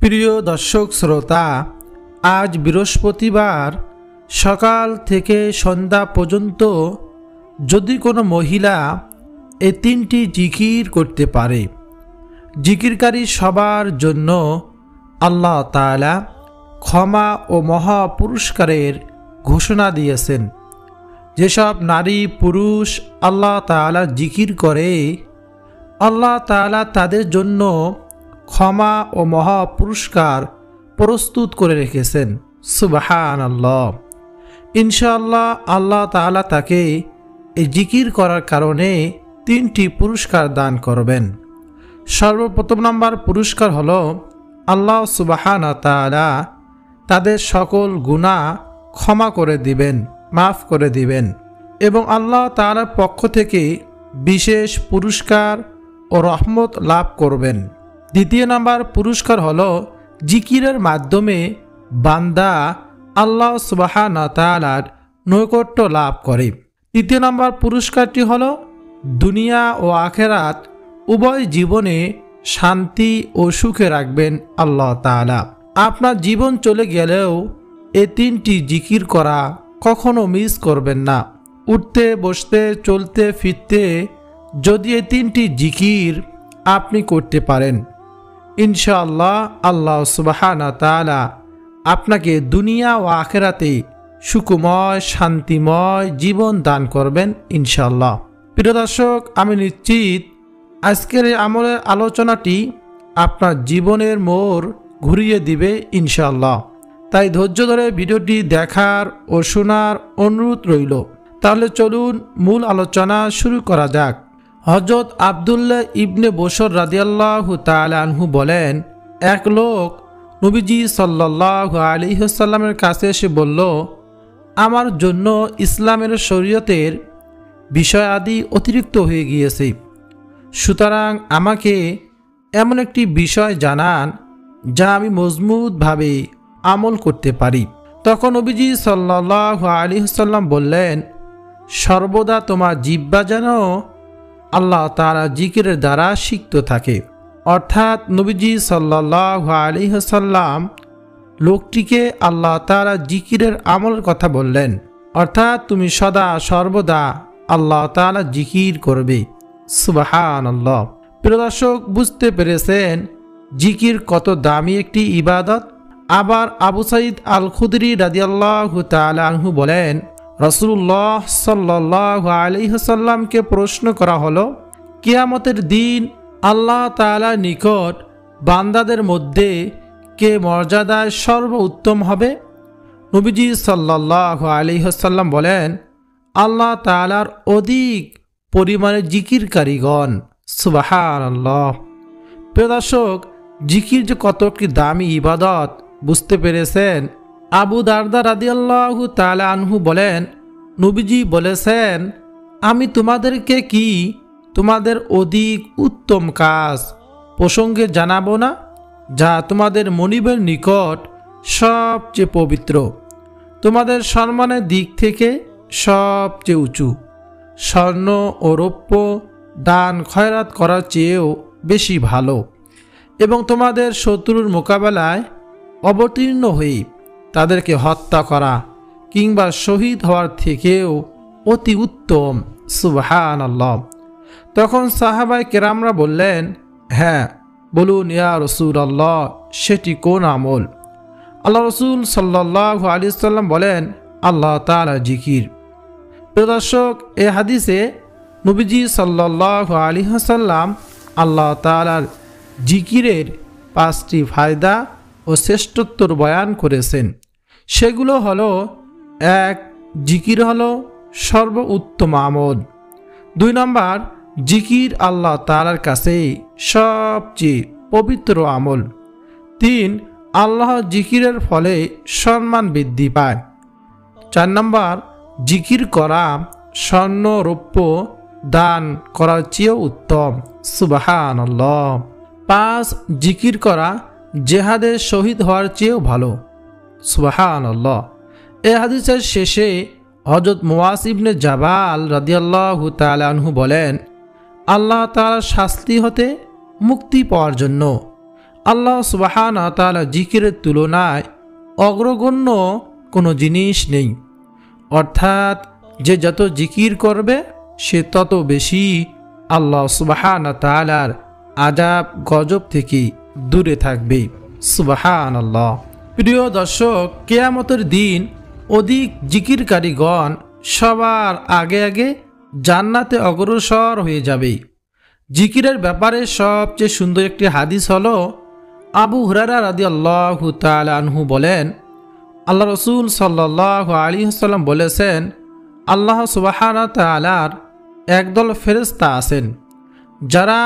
প্রিয় দর্শক শ্রোতা, আজ বৃহস্পতিবার সকাল থেকে সন্ধ্যা পর্যন্ত যদি কোনো মহিলা এই তিনটি জিকির করতে পারে, জিকিরকারী সবার জন্য আল্লাহ তাআলা ক্ষমা ও মহা পুরস্কারের ঘোষণা দিয়েছেন। যেসব নারী পুরুষ আল্লাহ তাআলা জিকির করে, আল্লাহ তাআলা তাদের জন্য ক্ষমা ও মহা পুরস্কার প্রস্তুত করে রেখেছেন। সুবহানাল্লাহ। ইনশাআল্লাহ আল্লাহ তাআলা তাকে এই জিকির করার কারণে তিনটি পুরস্কার দান করবেন। সর্বপ্রথম নম্বর পুরস্কার হলো আল্লাহ সুবহানাহু তাআলা তাদের সকল গুনাহ ক্ষমা করে দিবেন, মাফ করে দিবেন এবং আল্লাহ তাআলার পক্ষ থেকে বিশেষ পুরস্কার ও রহমত লাভ করবেন। দ্বিতীয় নাম্বার পুরস্কার হলো জিকিরের মাধ্যমে বান্দা আল্লাহ সুবহানাহু তাআলার নৈকট্য লাভ করে। তৃতীয় নাম্বার পুরস্কারটি হলো দুনিয়া ও আখিরাত উভয় জীবনে শান্তি ও সুখে রাখবেন আল্লাহ তাআলা। আপনার জীবন চলে গেলেও এই তিনটি জিকির করা কখনো মিস করবেন না। উঠতে বসতে চলতে ফিরতে যদি এই তিনটি জিকির আপনি করতে পারেন, ইনশাআল্লাহ আল্লাহ সুবহানাহু তাআলা আপনাকে দুনিয়া ও আখিরাতে সুখময় শান্তিময় জীবন দান করবেন ইনশাআল্লাহ। প্রিয় দর্শক, আমি নিশ্চিত আজকের এই আমলের আলোচনাটি আপনার জীবনের মোড় ঘুরিয়ে দিবে ইনশাআল্লাহ। তাই ধৈর্য ধরে ভিডিওটি দেখার ও শোনার অনুরোধ রইল। তাহলে চলুন মূল আলোচনা শুরু করা যাক। হযরত আব্দুল্লাহ ইবনে বশর রাদিয়াল্লাহু তাআলা আনহু বলেন, এক লোক নবীজি সাল্লাল্লাহু আলাইহি ওয়াসাল্লামের কাছে এসে বলল, আমার জন্য ইসলামের শরীয়তের বিষয় আদি অতিরিক্ত হয়ে গিয়েছে, সুতরাং আমাকে এমন একটি বিষয় জানান যা আমি মজবুতভাবে আমল করতে পারি। তখন নবীজি সাল্লাল্লাহু আলাইহি ওয়াসাল্লাম বললেন, সর্বদা তোমার জিহ্বা যেন আল্লাহ তাআলা জিকিরের দ্বারা সিক্ত থাকে। অর্থাৎ নবীজি সাল্লাল্লাহু আলাইহি ওয়াসাল্লাম লোকটিকে আল্লাহ তাআলা জিকিরের আমলের কথা বললেন। অর্থাৎ তুমি সদা সর্বদা আল্লাহ তাআলা জিকির করবে। সুবহানাল্লাহ। প্রিয় দর্শক, বুঝতে পেরেছেন জিকির কত দামি একটি ইবাদত। আবার আবু সাঈদ আল খুদরি রাদিয়াল্লাহু তাআলা আনহু বলেন, রাসূলুল্লাহ সাল্লাল্লাহু আলাইহি ওয়াসাল্লামকে প্রশ্ন করা হলো, কিয়ামতের দিন আল্লাহ তাআলার নিকট বান্দাদের মধ্যে কে মর্যাদায় সর্বোত্তম হবে? নবীজি সাল্লাল্লাহু আলাইহি ওয়াসাল্লাম বলেন, আল্লাহ তাআলার অধিক পরিমাণে জিকিরকারীগণ। সুবহানাল্লাহ। প্রিয় দর্শক, জিকির যে কত কি দামি ইবাদত বুঝতে পেরেছেন। আবু দারদা রাদিয়াল্লাহু তাআলা আনহু বলেন, নবীজি বলেছেন, আমি তোমাদেরকে কি তোমাদের অধিক উত্তম কাজ প্রসঙ্গে জানাবো না, যা তোমাদের মনিবের নিকট সবচেয়ে পবিত্র, তোমাদের সম্মানের দিক থেকে সবচেয়ে উঁচু, স্বর্ণ ও রৌপ্য দান খয়রাত করার চেয়েও বেশি ভালো, এবং তোমাদের শত্রুর মোকাবেলায় অবতীর্ণ হয়ে তাদেরকে হত্যা করা কিংবা শহীদ হওয়ার থেকেও অতি উত্তম। সুবহানাল্লাহ। তখন সাহাবায়ে কেরামরা বললেন, হ্যাঁ বলুন ইয়া রাসূলুল্লাহ, সেটি কোন আমল? আল্লাহ রাসূল সাল্লাল্লাহু আলাইহি ওয়াসাল্লাম বলেন, আল্লাহ তাআলা জিকির। প্রিয় দর্শক, এই হাদিসে নবীজি সাল্লাল্লাহু আলাইহি ওয়াসাল্লাম আল্লাহ তাআলার জিকিরের 5টি ফায়দা ও শ্রেষ্ঠত্বর বয়ান করেছেন। সেগুলো হলো, 1. জিকির হলো সর্বোত্তম আমল। 2 নম্বর, জিকির আল্লাহ তাআলার কাছে সবচেয়ে পবিত্র আমল। 3. আল্লাহ জিকিরের ফলে সম্মান বৃদ্ধি পায়। 4 নম্বর, জিকির করা স্বর্ণ রৌপ্য দান করার চেয়েও উত্তম। সুবহানাল্লাহ। 5. জিকির করা জেহাদে শহীদ হওয়ার চেয়েও ভালো। সুবহানাল্লাহ। এই হাদিসের শেষে হযরত মুআজ ইবনে জাবাল রাদিয়াল্লাহু তাআলা আনহু বলেন, আল্লাহ তাআলার শাস্তি হতে মুক্তি পাওয়ার জন্য আল্লাহ সুবহানাহু ওয়া তাআলা জিকিরের তুলনায় অগ্রগণ্য কোনো জিনিস নেই। অর্থাৎ যে যত জিকির করবে সে তত বেশি আল্লাহ সুবহানাহু ওয়া তাআলার আযাব গজব থেকে দূরে থাকবে। সুবহানাল্লাহ। প্রিয় দর্শক, কিয়ামতের দিন অধিক জিকিরকারীগণ সবার আগে আগে জান্নাতে অগ্রসর হয়ে যাবে। জিকিরের ব্যাপারে সবচেয়ে সুন্দর একটি হাদিস হলো আবু হুরায়রা রাদিয়াল্লাহু তাআলা আনহু বলেন, আল্লাহ রসুল সাল্লাল্লাহু আলাইহি ওয়াসাল্লাম বলেছেন, আল্লাহ সুবহানাহু ওয়া তাআলার একদল ফেরেশতা আছেন যারা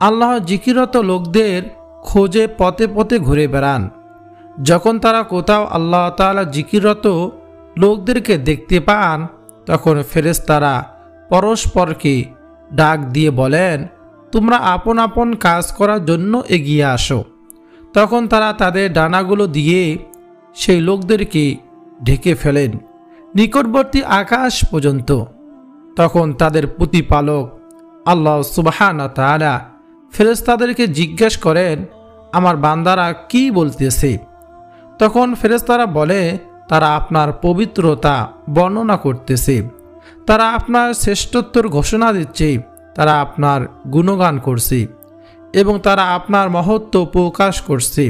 আল্লাহ জিকিরত লোকদের খোঁজে পথে পথে ঘুরে বেড়ান। যখন তারা কোথাও আল্লাহ তাআলা জিকিরত লোকদেরকে দেখতে পান তখন ফেরেশতারা পরস্পরকে ডাক দিয়ে বলেন, তোমরা আপন আপন কাজ করার জন্য এগিয়ে আসো। তখন তারা তাদের ডানাগুলো দিয়ে সেই লোকদেরকে ঢেকে ফেলেন নিকটবর্তী আকাশ পর্যন্ত। তখন তাদের প্রতিপালক আল্লাহ সুবহানাহু ওয়া তাআলা ফেরেশতাদেরকে জিজ্ঞেস করেন, আমার বান্দারা কি বলতেছে? তখন ফেরেশতারা বলে, তারা আপনার পবিত্রতা বর্ণনা করতেছে, তারা আপনার শ্রেষ্ঠত্বর ঘোষণা দিচ্ছে, তারা আপনার গুণগান করছে এবং তারা আপনার মহত্ব প্রকাশ করছে।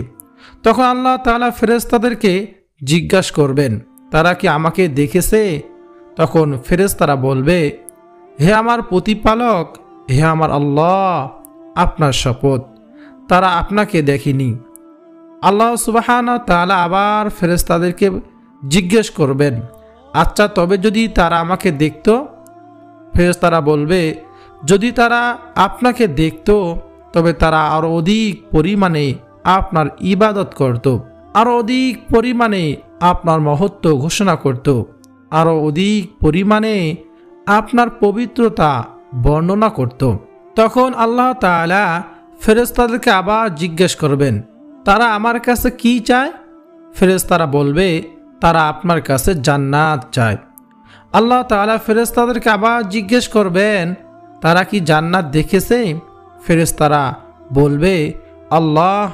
তখন আল্লাহ তাআলা ফেরেশতাদেরকে জিজ্ঞাসা করবেন, তারা কি আমাকে দেখেছে? তখন ফেরেশতারা বলবে, হে আমার প্রতিপালক, হে আমার আল্লাহ, আপনার শপথ তারা আপনাকে দেখেনি। আল্লাহ সুবহানাহু ওয়া তাআলা আবার ফেরেশতাদেরকে জিজ্ঞেস করবেন, আচ্ছা তবে যদি তারা আমাকে দেখত? ফেরেশতারা বলবে, যদি তারা আপনাকে দেখত তবে তারা আরও অধিক পরিমাণে আপনার ইবাদত করত, আরও অধিক পরিমাণে আপনার মহত্ব ঘোষণা করত, আরও অধিক পরিমাণে আপনার পবিত্রতা বর্ণনা করত। তখন আল্লাহ তাআলা ফেরেশতাদেরকে আবার জিজ্ঞেস করবেন, তারা আমার কাছে কি চায়? ফেরেশতারা বলবে, তারা আপনার কাছে জান্নাত চায়। আল্লাহ তাআলা ফেরেশতাদেরকে আবার জিজ্ঞেস করবেন, তারা কি জান্নাত দেখেছে? ফেরেশতারা বলবে, আল্লাহ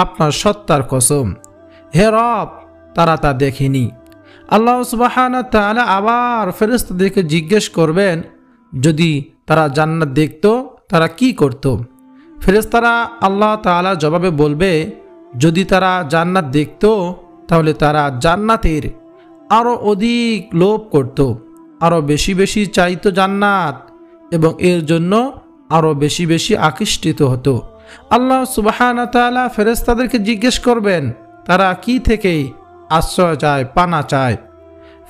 আপনার সত্তার কসম, হে রব, তারা তা দেখেনি। আল্লাহ সুবহানাহু ওয়া তাআলা আবার ফেরেশতাদেরকে জিজ্ঞেস করবেন, যদি তারা জান্নাত দেখত তারা কি করত? ফেরেশতারা আল্লাহ তাআলা জবাবে বলবে, যদি তারা জান্নাত দেখত তাহলে তারা জান্নাতের আরও অধিক লোভ করত, আরও বেশি বেশি চাইতো জান্নাত এবং এর জন্য আরও বেশি বেশি আকৃষ্টিত হতো। আল্লাহ সুবহানাহু ওয়া তাআলা ফেরেশতাদেরকে জিজ্ঞেস করবেন, তারা কি থেকে আশ্রয় চায়, পানা চায়?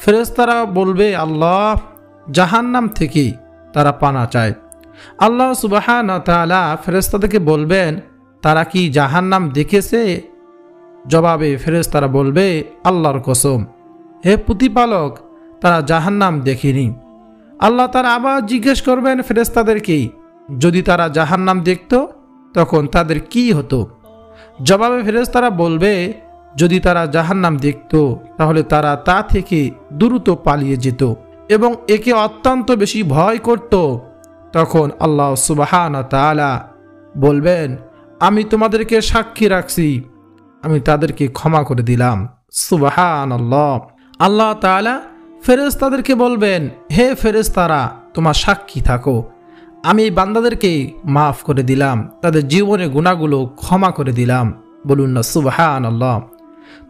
ফেরেশতারা বলবে, আল্লাহ জাহান্নাম থেকে তারা পানা চায়। আল্লাহ সুবহানাহু ওয়া তাআলা ফেরেশতাদেরকে বলবেন, তারা কি জাহান্নাম দেখেছে? জবাবে ফেরেশতারা বলবে, আল্লাহর কসম, হে প্রতিপালক, তারা জাহান্নাম দেখেনি। আল্লাহ তারা আবার জিজ্ঞেস করবেন ফেরেশতাদেরকে, যদি তারা জাহান্নাম দেখত তখন তাদের কি হতো? জবাবে ফেরেশতারা বলবে, যদি তারা জাহান্নাম দেখত তাহলে তারা তা থেকে দ্রুত পালিয়ে যেত এবং একে অত্যন্ত বেশি ভয় করত। তখন আল্লাহ সুবহানাহু ওয়া তাআলা বলবেন, আমি তোমাদেরকে সাক্ষী রাখছি, আমি তাদেরকে ক্ষমা করে দিলাম। সুবহানাল্লাহ। আল্লাহ তাআলা ফেরেশতাদেরকে বলবেন, হে ফেরেশতারা, তোমার সাক্ষী থাকো, আমি এই বান্দাদেরকে মাফ করে দিলাম, তাদের জীবনের গুনাহগুলো ক্ষমা করে দিলাম। বলুন না সুবহানাল্লাহ।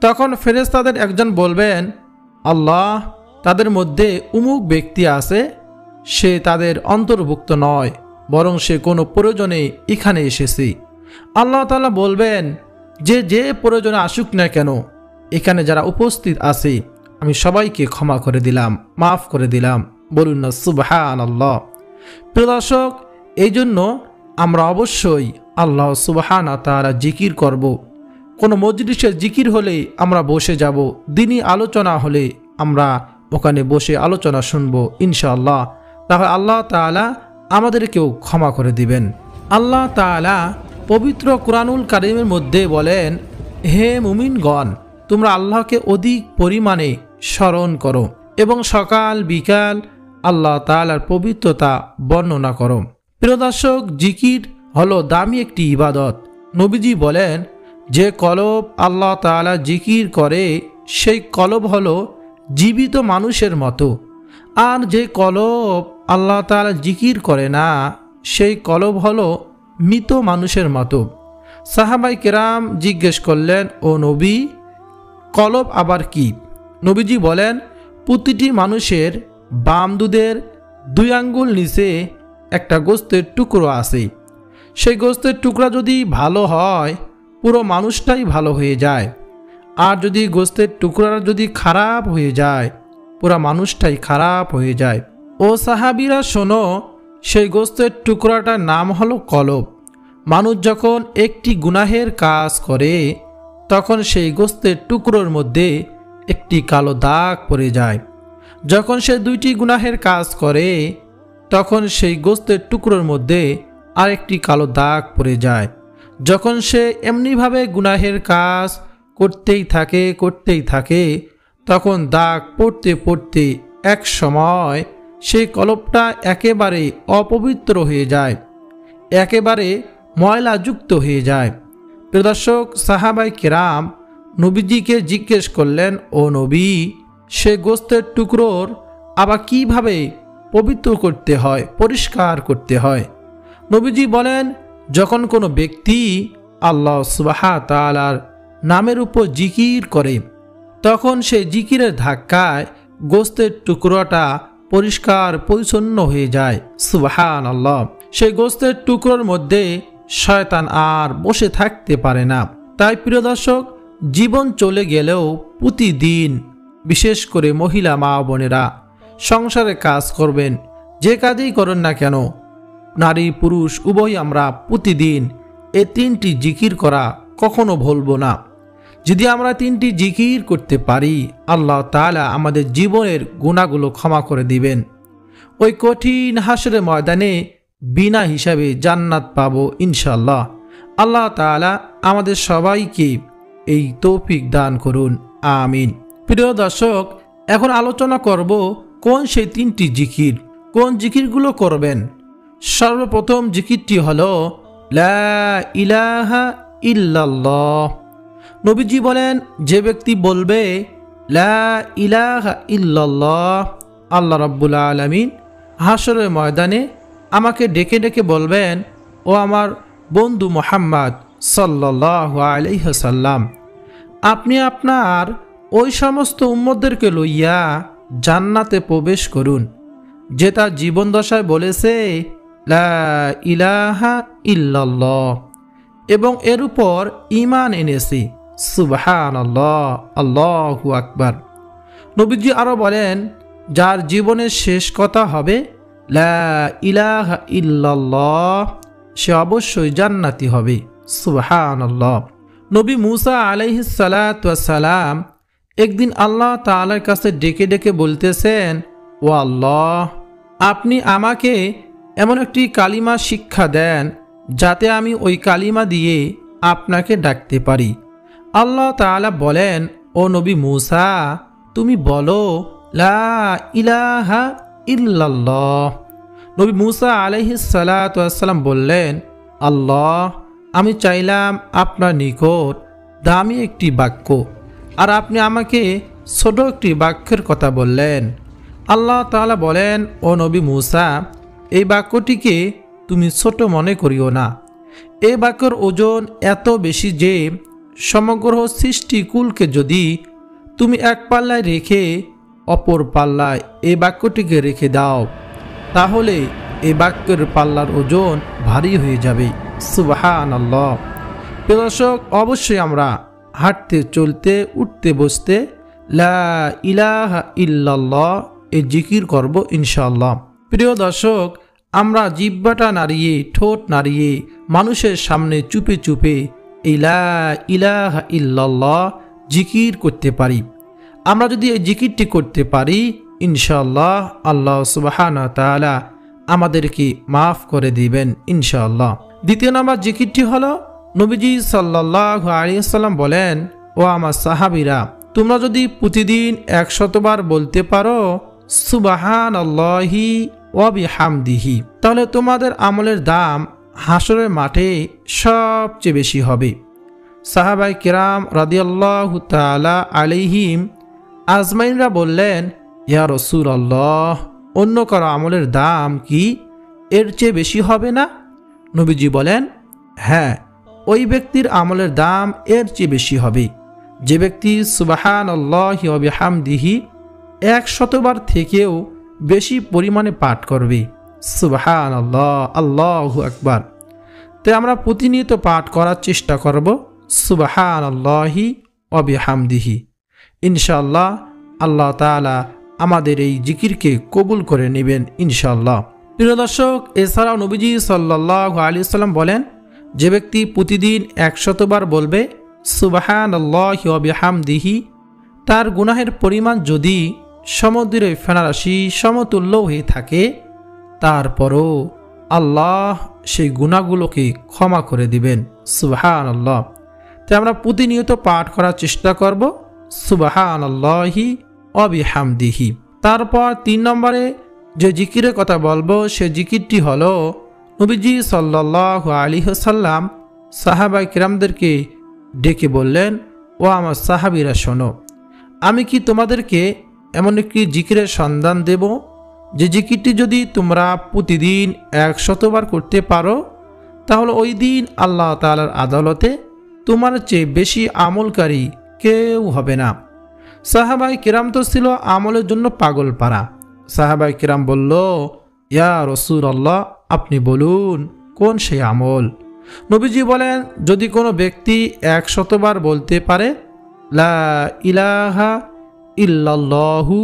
তখন ফেরেশতাদের একজন বলবেন, আল্লাহ, তাদের মধ্যে উমুক ব্যক্তি আছে, সে তাদের অন্তর্ভুক্ত নয়, বরং সে কোনো প্রয়োজনে এখানে এসেছে। আল্লাহ তাআলা বলবেন, যে যে প্রয়োজনে আসুক না কেন, এখানে যারা উপস্থিত আছে আমি সবাইকে ক্ষমা করে দিলাম, মাফ করে দিলাম। বলুন না সুবহানাল্লাহ। প্রিয় দর্শক, এই জন্য আমরা অবশ্যই আল্লাহ সুবহানাহু ওয়া তাআলা জিকির করব। কোনো মজলিসে জিকির হলে আমরা বসে যাব, দিনী আলোচনা হলে আমরা ওখানে বসে আলোচনা শুনবো ইনশাআল্লাহ। তাহলে আল্লাহ তাআলা আমাদেরকেও ক্ষমা করে দিবেন। আল্লাহ তাআলা পবিত্র কুরআনুল কারীমের মধ্যে বলেন, হে মুমিনগণ, তোমরা আল্লাহকে অধিক পরিমাণে স্মরণ করো এবং সকাল বিকাল আল্লাহ তাআলার পবিত্রতা বর্ণনা করো। প্রিয় দর্শক, জিকির হলো দামি একটি ইবাদত। নবীজি বলেন, যে কলব আল্লাহ তাআলা জিকির করে সেই কলব হলো জীবিত মানুষের মতো, আর যে কলব আল্লাহ তাআলা জিকির করে না সেই কলব হলো মৃত মানুষের মতো। সাহাবাই কেরাম জিজ্ঞেস করলেন, ও নবী, কলব আবার কি? নবীজি বলেন, প্রতিটি মানুষের বাম দুধের 2 আঙ্গুল নিচে একটা গোস্তের টুকরো আছে। সেই গোস্তের টুকরা যদি ভালো হয় পুরো মানুষটাই ভালো হয়ে যায়, আর যদি গোস্তের টুকরা যদি খারাপ হয়ে যায় পুরো মানুষটাই খারাপ হয়ে যায়। ও সাহাবীরা শোনো, সেই গোস্তের টুকরাটার নাম হলো কলব। মানুষ যখন একটি গুনাহের কাজ করে তখন সেই গোস্তের টুকরোর মধ্যে একটি কালো দাগ পড়ে যায়। যখন সে 2টি গুনাহের কাজ করে তখন সেই গোস্তের টুকরোর মধ্যে আরেকটি কালো দাগ পড়ে যায়। যখন সে এমনিভাবে গুনাহের কাজ করতেই থাকে তখন দাগ পড়তে পড়তে এক সময় সেই কলবটা একেবারে অপবিত্র হয়ে যায়, একেবারে ময়লাযুক্ত হয়ে যায়। প্রিয় দর্শক, সাহাবাই কেরাম নবীজিকে জিজ্ঞেস করলেন, ও নবী, সে গোস্তের টুকরোর আবার কিভাবে পবিত্র করতে হয়, পরিষ্কার করতে হয়? নবীজি বলেন, যখন কোনো ব্যক্তি আল্লাহ সুবহানাহু ওয়া তাআলার নামের উপর জিকির করে তখন সেই জিকিরের ধাক্কায় গোস্তের টুকরোটা পরিষ্কার পরিচ্ছন্ন হয়ে যায়। সুবহানাল্লাহ। সেই গোস্তের টুকরোর মধ্যে শয়তান আর বসে থাকতে পারে না। তাই প্রিয় দর্শক, জীবন চলে গেলেও প্রতিদিন, বিশেষ করে মহিলা মা বোনেরা সংসারে কাজ করবেন, যে কাজেই করেন না কেন, নারী পুরুষ উভয় আমরা প্রতিদিন এই 3টি জিকির করা কখনো ভুলবো না। যদি আমরা 3টি জিকির করতে পারি আল্লাহ তাআলা আমাদের জীবনের গুনাহগুলো ক্ষমা করে দিবেন। ওই কঠিন হাসরের ময়দানে বিনা হিসাবে জান্নাত পাবো ইনশাআল্লাহ। আল্লাহ তাআলা আমাদের সবাইকে এই তৌফিক দান করুন, আমিন। প্রিয় দর্শক, এখন আলোচনা করব কোন সেই 3টি জিকির, কোন জিকিরগুলো করবেন। সর্বপ্রথম জিকিরটি হলো লা ইলাহা ইল্লাল্লাহ। নবীজি বলেন, যে ব্যক্তি বলবে লা ইলাহা ইল্লাল্লাহ, আল্লাহ রাব্বুল আলামিন হাসরের ময়দানে আমাকে ডেকে ডেকে বলবেন, ও আমার বন্ধু মুহাম্মদ সাল্লাল্লাহু আলাইহি ওয়াসাল্লাম, আপনি আপনার ওই সমস্ত উম্মতদেরকে লইয়া জান্নাতে প্রবেশ করুন যে তার জীবন দশায় বলেছে লা ইলাহা ইল্লাল্লাহ এবং এর উপর ঈমান এনেছে। সুবহানাল্লাহ, আল্লাহু আকবার। নবীজি আরো বলেন, যার জীবনের শেষ কথা হবে লা ইলাহা ইল্লাল্লাহ, সে অবশ্যই জান্নাতি হবে। সুবহানাল্লাহ। নবী মুসা আলাইহিস সালাতু ওয়াস সালাম একদিন আল্লাহ তাআলার কাছে ডেকে ডেকে বলতেছেন, ও আল্লাহ, আপনি আমাকে এমন একটি কালিমা শিক্ষা দেন যাতে আমি ওই কালিমা দিয়ে আপনাকে ডাকতে পারি। আল্লাহ তাআলা বলেন, ও নবী মুসা, তুমি বলো লা ইলাহা ইল্লাল্লাহ। নবী মুসা আলাইহিস সালাতু ওয়াস সালাম বললেন, আল্লাহ, আমি চাইলাম আপনার নিকট দামি একটি বাক্য, আর আপনি আমাকে ছোট একটি বাক্যের কথা বললেন। আল্লাহ তাআলা বলেন, ও নবী মুসা, এই বাক্যটিকে তুমি ছোট মনে করিও না। এই বাক্যের ওজন এত বেশি যে সমগ্র সৃষ্টিকুলকে যদি তুমি এক পাল্লায় রেখে অপর পাল্লায় এই বাক্যটিকে রেখে দাও তাহলে এই বাক্যের পাল্লার ওজন ভারী হয়ে যাবে। সুবহানাল্লাহ। প্রিয় দর্শক, অবশ্যই আমরা হাঁটতে চলতে উঠতে বসতে লা ইলাহা ইল্লাল্লাহ এই জিকির করব ইনশাআল্লাহ। প্রিয় দর্শক, আমরা জিহ্বাটা নাড়িয়ে ঠোঁট নাড়িয়ে মানুষের সামনে চুপে চুপে এই লা ইলাহা ইল্লাল্লাহ জিকির করতে পারি। আমরা যদি এই জিকিরটি করতে পারি ইনশাআল্লাহ আল্লাহ সুবহানাহু ওয়া তাআলা আমাদেরকে মাফ করে দিবেন ইনশাআল্লাহ। দ্বিতীয় নাম্বার জিকিরটি হলো, নবীজি সাল্লাল্লাহু আলাইহি ওয়াসাল্লাম বলেন, ও আমার সাহাবীরা, তোমরা যদি প্রতিদিন 100 বার বলতে পারো সুবহানাল্লাহি ওয়া বিহামদিহি, তাহলে তোমাদের আমলের দাম হাসরের মাঠে সবচেয়ে বেশি হবে। সাহাবায়ে কিরাম রাদিয়াল্লাহু তাআলা আলাইহিম আজমাইনরা বললেন, ইয়া রাসূলুল্লাহ, অন্য কারো আমলের দাম কি এর চেয়ে বেশি হবে না? নবীজি বলেন, হ্যাঁ, ওই ব্যক্তির আমলের দাম এর চেয়ে বেশি হবে যে ব্যক্তি সুবহানাল্লাহি ওয়া বিহামদিহি 100বার থেকেও বেশি পরিমাণে পাঠ করবে। সুবহানাল্লাহ, আল্লাহু আকবার। তাই আমরা প্রতিনিয়ত পাঠ করার চেষ্টা করব সুবহানাল্লাহি ওয়া বিহামদিহি। ইনশাআল্লাহ আল্লাহ তাআলা আমাদের এই জিকিরকে কবুল করে নেবেন ইনশাআল্লাহ। প্রিয় দর্শক, এছাড়াও নবীজি সাল্লাল্লাহু আলাইহি ওয়াসাল্লাম বলেন, যে ব্যক্তি প্রতিদিন 100বার বলবে সুবহানাল্লাহি ওয়া বিহামদিহি, তার গুনাহের পরিমাণ যদি সমুদ্রের ফেনারাশি সমতুল্য হয়ে থাকে, তারপরও আল্লাহ সেই গুনাহগুলোকে ক্ষমা করে দিবেন। সুবহানাল্লাহ। তাই আমরা প্রতিনিয়ত পাঠ করার চেষ্টা করব সুবহানাল্লাহি ওয়া বিহামদিহি। তারপর 3 নম্বরে যে জিকিরের কথা বলবো সে জিকিরটি হলো, নবীজি সাল্লাল্লাহু আলাইহি ওয়াসাল্লাম সাহাবায়ে কিরামদেরকে ডেকে বললেন, ও আমার সাহাবীরা শোনো, আমি কি তোমাদেরকে এমন একটি জিকিরের সন্ধান দেব যে জিকিরটি যদি তোমরা প্রতিদিন 100বার করতে পারো, তাহলে ওই দিন আল্লাহ তাআলার আদালতে তোমার চেয়ে বেশি আমলকারী কেউ হবে না। সাহাবায়ে কিরাম তো ছিল আমলের জন্য পাগল পারা। সাহাবায়ে কিরাম বলল, ইয়া রাসূলুল্লাহ, আপনি বলুন কোন সেই আমল? নবীজি বলেন, যদি কোনো ব্যক্তি 100বার বলতে পারে, লা ইলাহা ইল্লাল্লাহু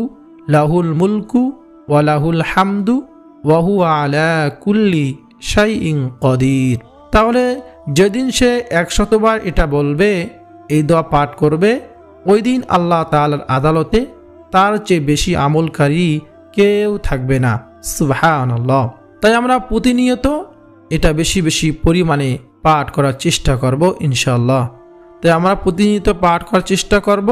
লাহুল মুলকু ওয়া লাহুল হামদু ওয়া হুয়া আলা কুল্লি শাইইন কদির, তাহলে যেদিন সে 100বার এটা বলবে, এই দোয়া পাঠ করবে, ওই দিন আল্লাহ তাআলার আদালতে তার চেয়ে বেশি আমলকারী কেউ থাকবে না। সুবহানাল্লাহ। তাই আমরা প্রতিনিয়ত এটা বেশি বেশি পরিমাণে পাঠ করার চেষ্টা করব ইনশাআল্লাহ। তাই আমরা প্রতিনিয়ত পাঠ করার চেষ্টা করব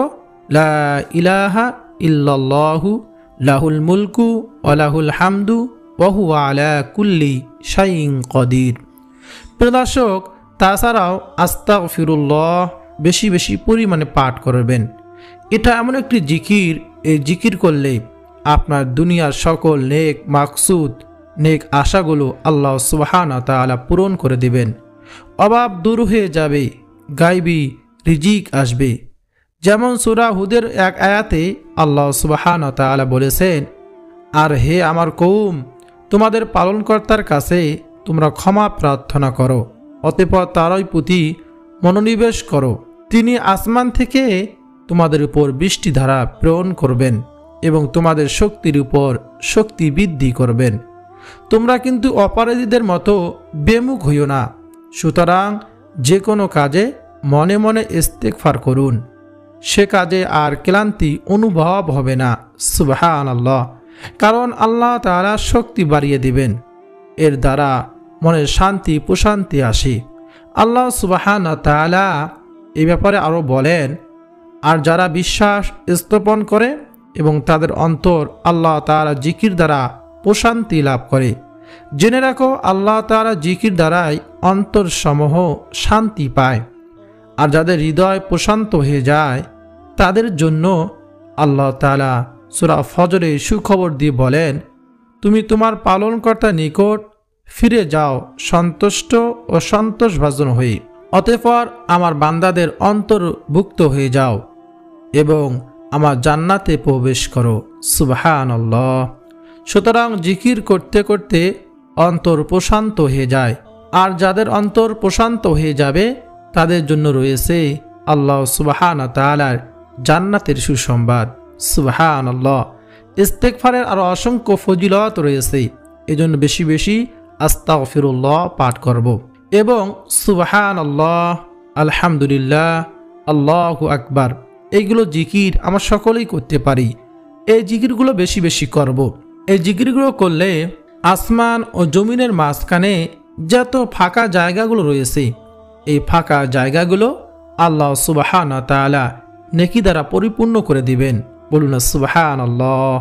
লা ইলাহা ইল্লাল্লাহু লাহুল মুলকু ওয়া লাহুল হামদু ওয়া হুয়া আলা কুল্লি শাইইন কদির। প্রিয় দর্শক, তাছাড়াও আস্তাগফিরুল্লাহ বেশি বেশি পরিমাণে পাঠ করবেন। এটা এমন একটি জিকির, এই জিকির করলে আপনার দুনিয়ার সকল নেক মাকসুদ, নেক আশাগুলো আল্লাহ সুবহানাহু ওয়া তাআলা পূরণ করে দিবেন। অভাব দূর হয়ে যাবে, গায়বী রিজিক আসবে। যেমন সূরা হুদের এক আয়াতে আল্লাহ সুবহানাহু ওয়া তাআলা বলেছেন, আর হে আমার কওম, তোমাদের পালনকর্তার কাছে তোমরা ক্ষমা প্রার্থনা করো, অতঃপর তারই প্রতি মনোনিবেশ করো। তিনি আসমান থেকে তোমাদের উপর বৃষ্টিধারা প্রেরণ করবেন এবং তোমাদের শক্তির উপর শক্তি বৃদ্ধি করবেন। তোমরা কিন্তু অপরাধীদের মতো বেমুখ হইও না। সুতরাং যে কোনো কাজে মনে মনে ইস্তেগফার করুন, সে কাজে আর ক্লান্তি অনুভব হবে না। সুবহানাল্লাহ। কারণ আল্লাহ তাআলা শক্তি বাড়িয়ে দিবেন, এর দ্বারা মনের শান্তি প্রশান্তি আসে। আল্লাহ সুবহানাহু ওয়া তাআলা এই ব্যাপারে আরও বলেন, আর যারা বিশ্বাস স্থাপন করে এবং তাদের অন্তর আল্লাহ তাআলা জিকির দ্বারা প্রশান্তি লাভ করে, জেনে রাখো আল্লাহ তাআলা জিকির দ্বারাই অন্তরসমূহ শান্তি পায়। আর যাদের হৃদয় প্রশান্ত হয়ে যায় তাদের জন্য আল্লাহ তাআলা সূরা ফজরে সুখবর দিয়ে বলেন, তুমি তোমার পালনকর্তার নিকট ফিরে যাও সন্তুষ্ট ও সন্তোষভাজন হয়ে, অতঃপর আমার বান্দাদের অন্তর্ভুক্ত হয়ে যাও এবং আমার জান্নাতে প্রবেশ করো। সুবহানাল্লাহ। সুতরাং জিকির করতে করতে অন্তর প্রশান্ত হয়ে যায়, আর যাদের অন্তর প্রশান্ত হয়ে যাবে তাদের জন্য রয়েছে আল্লাহ সুবহানাহু ওয়া তাআলার জান্নাতের সুসংবাদ। সুবহানাল্লাহ। ইস্তেগফারের আরও অসংখ্য ফজিলত রয়েছে, এজন্য বেশি বেশি আস্তাগফিরুল্লাহ পাঠ করব এবং সুবহানাল্লাহ, আলহামদুলিল্লাহ, আল্লাহু আকবার, এইগুলো জিকির আমরা সকলেই করতে পারি। এই জিকিরগুলো বেশি বেশি করব। এই জিকিরগুলো করলে আসমান ও জমিনের মাঝখানে যত ফাঁকা জায়গাগুলো রয়েছে, এই ফাঁকা জায়গাগুলো আল্লাহ সুবহানাহু ওয়া তাআলা নেকি দ্বারা পরিপূর্ণ করে দিবেন। বলুন সুবহানাল্লাহ।